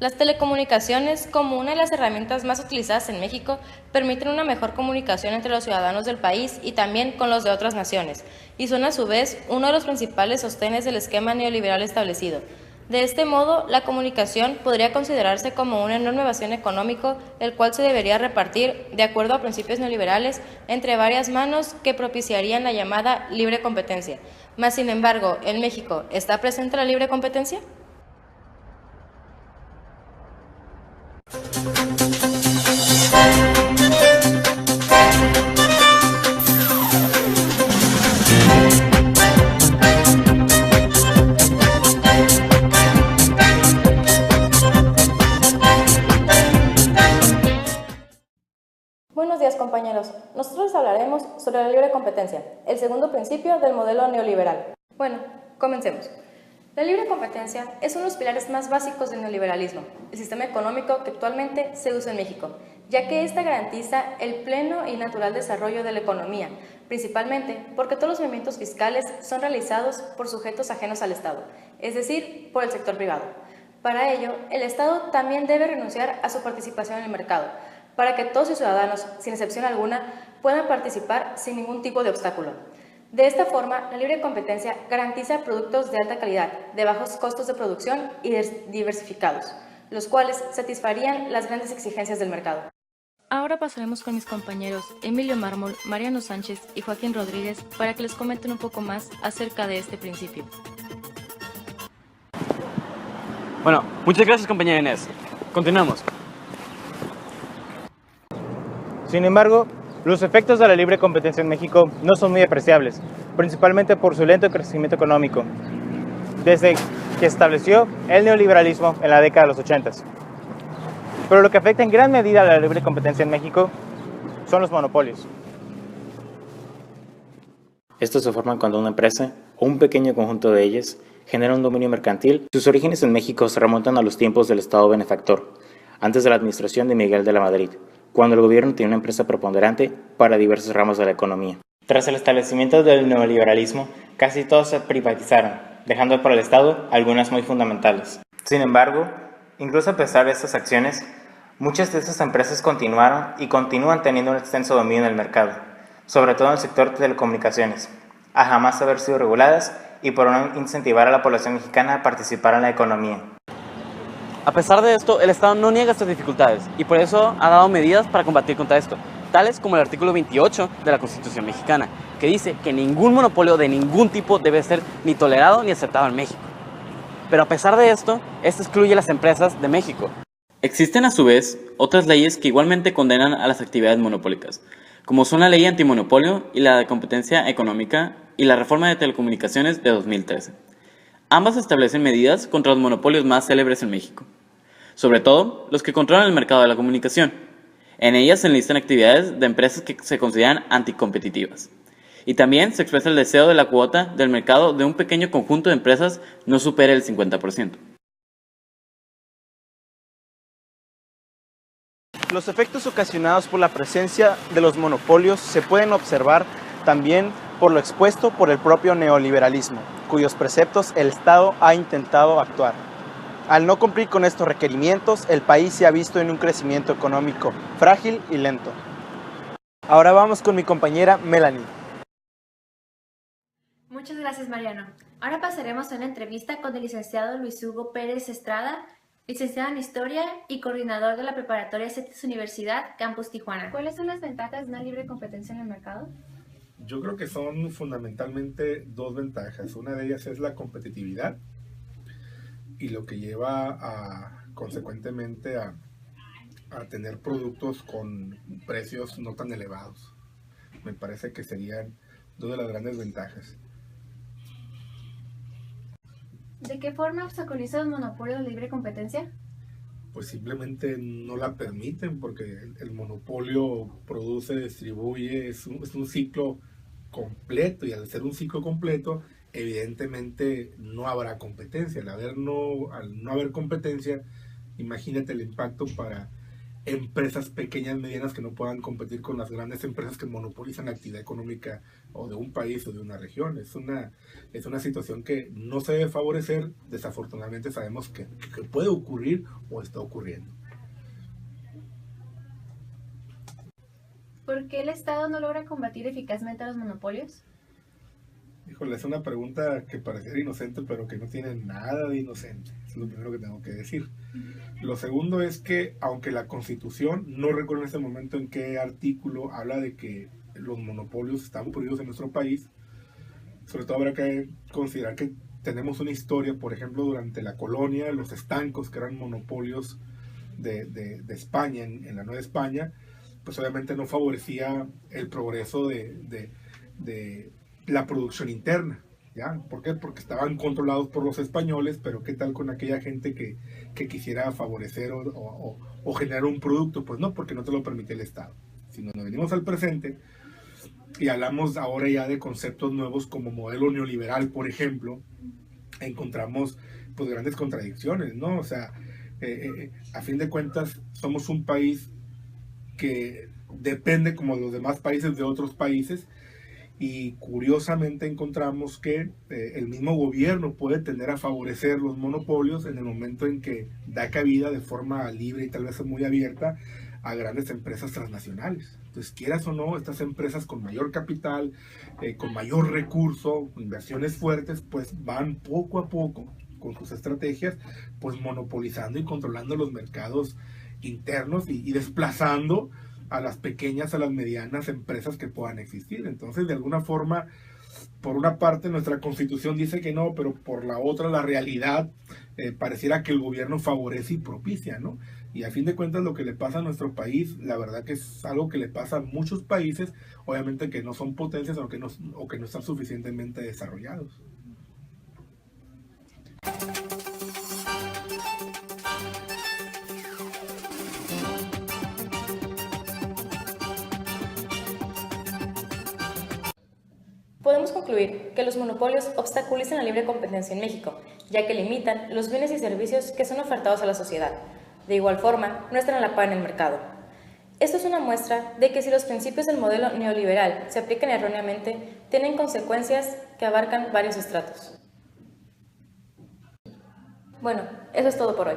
Las telecomunicaciones, como una de las herramientas más utilizadas en México, permiten una mejor comunicación entre los ciudadanos del país y también con los de otras naciones, y son a su vez uno de los principales sostenes del esquema neoliberal establecido. De este modo, la comunicación podría considerarse como un enorme vacío económico, el cual se debería repartir, de acuerdo a principios neoliberales, entre varias manos que propiciarían la llamada libre competencia. Mas, sin embargo, ¿en México está presente la libre competencia? Buenos días, compañeros. Nosotros hablaremos sobre la libre competencia, el segundo principio del modelo neoliberal. Bueno, comencemos. La libre competencia es uno de los pilares más básicos del neoliberalismo, el sistema económico que actualmente se usa en México, ya que ésta garantiza el pleno y natural desarrollo de la economía, principalmente porque todos los movimientos fiscales son realizados por sujetos ajenos al Estado, es decir, por el sector privado. Para ello, el Estado también debe renunciar a su participación en el mercado, para que todos los ciudadanos, sin excepción alguna, puedan participar sin ningún tipo de obstáculo. De esta forma, la libre competencia garantiza productos de alta calidad, de bajos costos de producción y diversificados, los cuales satisfarían las grandes exigencias del mercado. Ahora pasaremos con mis compañeros Emilio Mármol, Mariano Sánchez y Joaquín Rodríguez para que les comenten un poco más acerca de este principio. Bueno, muchas gracias, compañera Inés. Continuamos. Sin embargo, los efectos de la libre competencia en México no son muy apreciables, principalmente por su lento crecimiento económico, desde que estableció el neoliberalismo en la década de los 80. Pero lo que afecta en gran medida a la libre competencia en México son los monopolios. Estos se forman cuando una empresa, o un pequeño conjunto de ellas, genera un dominio mercantil. Sus orígenes en México se remontan a los tiempos del Estado benefactor, antes de la administración de Miguel de la Madrid, cuando el gobierno tenía una empresa preponderante para diversos ramos de la economía. Tras el establecimiento del neoliberalismo, casi todos se privatizaron, dejando para el Estado algunas muy fundamentales. Sin embargo, incluso a pesar de estas acciones, muchas de estas empresas continuaron y continúan teniendo un extenso dominio en el mercado, sobre todo en el sector de telecomunicaciones, a jamás haber sido reguladas y por no incentivar a la población mexicana a participar en la economía. A pesar de esto, el Estado no niega estas dificultades y por eso ha dado medidas para combatir contra esto, tales como el artículo 28 de la Constitución mexicana, que dice que ningún monopolio de ningún tipo debe ser ni tolerado ni aceptado en México. Pero a pesar de esto, esto excluye a las empresas de México. Existen a su vez otras leyes que igualmente condenan a las actividades monopólicas, como son la Ley Antimonopolio y la de Competencia Económica y la Reforma de Telecomunicaciones de 2013. Ambas establecen medidas contra los monopolios más célebres en México, sobre todo los que controlan el mercado de la comunicación. En ellas se enlistan actividades de empresas que se consideran anticompetitivas. Y también se expresa el deseo de la cuota del mercado de un pequeño conjunto de empresas no supere el 50%. Los efectos ocasionados por la presencia de los monopolios se pueden observar también por lo expuesto por el propio neoliberalismo, cuyos preceptos el Estado ha intentado actuar. Al no cumplir con estos requerimientos, el país se ha visto en un crecimiento económico frágil y lento. Ahora vamos con mi compañera Melanie. Muchas gracias, Mariano. Ahora pasaremos a una entrevista con el licenciado Luis Hugo Pérez Estrada, licenciado en Historia y coordinador de la preparatoria CETIS Universidad, Campus Tijuana. ¿Cuáles son las ventajas de una libre competencia en el mercado? Yo creo que son fundamentalmente dos ventajas. Una de ellas es la competitividad y lo que lleva consecuentemente a tener productos con precios no tan elevados. Me parece que serían dos de las grandes ventajas. ¿De qué forma obstaculiza el monopolio de libre competencia? Pues simplemente no la permiten porque el monopolio produce, distribuye, es un ciclo completo, y al ser un ciclo completo evidentemente no habrá competencia. Al no haber competencia, imagínate el impacto para empresas pequeñas, medianas, que no puedan competir con las grandes empresas que monopolizan la actividad económica o de un país o de una región. Es una situación que no se debe favorecer. Desafortunadamente sabemos que puede ocurrir o está ocurriendo. ¿Por qué el Estado no logra combatir eficazmente a los monopolios? Híjole, es una pregunta que pareciera inocente, pero que no tiene nada de inocente. Es lo primero que tengo que decir. Lo segundo es que, aunque la Constitución, no recuerdo en este momento en qué artículo, habla de que los monopolios están prohibidos en nuestro país, sobre todo habrá que considerar que tenemos una historia, por ejemplo, durante la colonia, los estancos, que eran monopolios de España, en la Nueva España, pues obviamente no favorecía el progreso de la producción interna. ¿Ya? ¿Por qué? Porque estaban controlados por los españoles, pero ¿qué tal con aquella gente que quisiera favorecer o generar un producto? Pues no, porque no te lo permite el Estado. Si nos venimos al presente y hablamos ahora ya de conceptos nuevos como modelo neoliberal, por ejemplo, encontramos pues grandes contradicciones, ¿no? O sea, a fin de cuentas somos un país que depende como los demás países de otros países, y curiosamente encontramos que el mismo gobierno puede tender a favorecer los monopolios en el momento en que da cabida de forma libre y tal vez muy abierta a grandes empresas transnacionales. Entonces, quieras o no, estas empresas con mayor capital, con mayor recurso, inversiones fuertes, pues van poco a poco con sus estrategias, pues monopolizando y controlando los mercados internos y desplazando a las pequeñas, a las medianas empresas que puedan existir. Entonces, de alguna forma, por una parte nuestra Constitución dice que no, pero por la otra la realidad pareciera que el gobierno favorece y propicia, ¿no? Y a fin de cuentas lo que le pasa a nuestro país, la verdad que es algo que le pasa a muchos países, obviamente que no son potencias o que no están suficientemente desarrollados. Podemos concluir que los monopolios obstaculizan la libre competencia en México, ya que limitan los bienes y servicios que son ofertados a la sociedad. De igual forma, no están a la par en el mercado. Esto es una muestra de que si los principios del modelo neoliberal se aplican erróneamente, tienen consecuencias que abarcan varios estratos. Bueno, eso es todo por hoy.